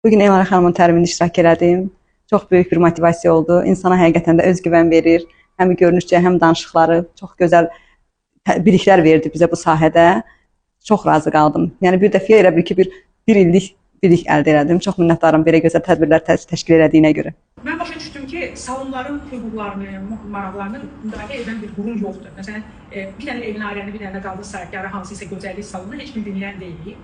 Bugün Elnarə xanımın təlimində iştirak elədim. Çox böyük bir motivasiya oldu. İnsana həqiqətən də özgüvən verir. Həm görünüşcə, həm danışıqları çox gözəl biliklər verdi bizə bu sahədə. Çox razı qaldım. Yəni bir dəfə elə bil ki, bir illik bilik əldə elədim. Çox minnətdaram belə gözəl tədbirlər təşkil elədiyinə görə. Mən başa düşdüm ki, salonların hüquqlarını, maraqlarını müdafiə edən bir qurum yoxdur. Məsələn, bir dənə Elnarəni, bir dənə qadın sahibkarı hansısa gözəllik salonu heç kim dinləyən deyil.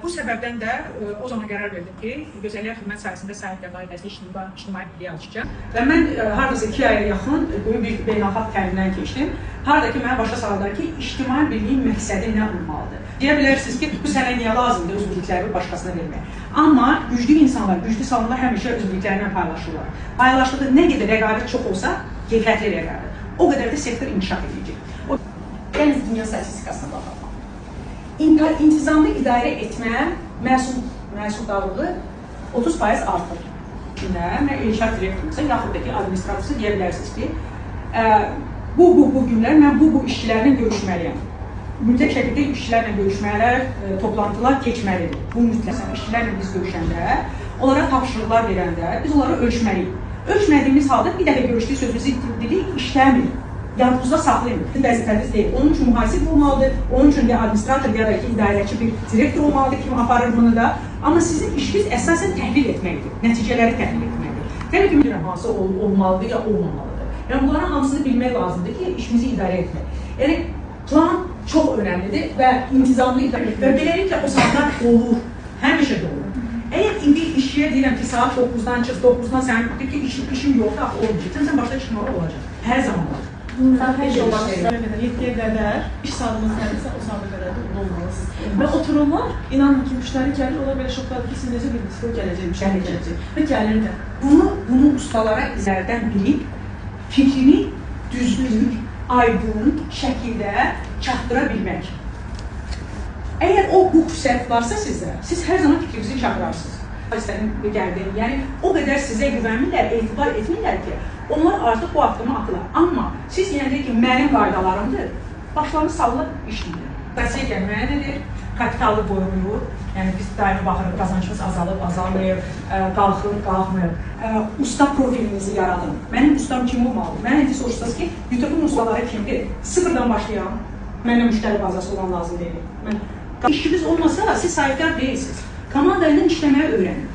Bu səbəbdən də o zaman qərar verdim ki, gözəllik xidmət sahəsində sahibkarlar idarəsi ictimai birliyi açacaq. Və mən hardasa 2 aya yaxın böyük bir beynəlxalq təlimdən keçdim. Harada ki, mənə başa saldılar ki, ictimai birliyin məqsədi nə olmalıdır? Deyə bilərsiniz ki, bu sənə niyə lazımdır öz bilikləri başqasına vermək. Amma güclü insanlar, güclü salonlar həmişə öz biliklərindən paylaşırlar. Paylaşdığı nə qədər rəqabət çox olsa, keyfiyyətli rəqabət. O qədər də sektor inkişaf edəcək. Gəlin dünya statistikasına baxalım. İntizamlı idarə etmə məhsuldarlığı 30% artır. Mən inşaat direktorumsa, yaxud da ki, administratorsa deyə bilərsiniz ki, bu günlər mən bu işçilərlə görüşməliyəm. Mütləq şəkildə işçilərlə görüşmələr, toplantılar keçməlidir. Bu mütləq işçilərlə biz görüşəndə, onlara tapşırıqlar verəndə biz onları ölçməliyik. Ölçmədiyimiz halda bir dəfə görüşdüyü sözümüzü dedik, işləmir. Yadımızda saxlayın. Vəzifəmiz deyil. Onun üçün mühasib olmalıdır, onun üçün ya administrator ya da ki, idarəçi bir direktor olmalıdır ki, aparır bunu da. Amma sizin işiniz əsasən təhlil etməkdir, nəticələri təhlil etməkdir. Təbii ki, bilirəm hansı olmalıdır ya olmamalıdır. Yəni bunların hamısını bilmək lazımdır ki, işimizi idarə etmək. Yəni plan çox önəmlidir və intizamlı idarə etmək. Və beləliklə o saatlar olur, həmişə də olur. Əgər indi işçiyə deyirəm ki, saat 9-dan çıx, 9-dan sən deyir ki, işim yoxdur, axı olmayacaq. Sən başda çıxmalı olacaq. Hər zaman olacaq. 7-yə qədər iş saatımız gəlirsə, o saata qədər də olmalısınız. Və otururlar, inanın ki, müştəri gəlir, onlar belə şokdadır ki, siz necə bildiniz ki, o gələcək, müştəri gələcək. Və gəlir də. Bunu ustalara izlərdən bilib, fikrini düzgün, aydın şəkildə çatdıra bilmək. Əgər o bu xüsusiyyət varsa sizdə, siz hər zaman fikrinizi çatdırarsınız. Yəni, o qədər sizə güvənmirlər, etibar etmirlər ki, onlar artıq bu addımı atırlar. Amma siz yenə ki, mənim qaydalarımdır, başlarını sallıb işləyir. Qasiyə gəlməyə nedir? Kapitalı qoyulur. Yəni, biz daimi baxırıq, qazancımız azalıb, azalmayır, qalxır, qalxmır. Usta profilinizi yaradın. Mənim ustam kim olmalıdır? Mənə indi soruşsanız ki, bütün ustaları kimdir? Sıfırdan başlayam. Mənə müştəri bazası olan lazım deyil. İşiniz olmasa, siz sahibkar deyilsiniz. Komanda ilə işləməyi öyrənin.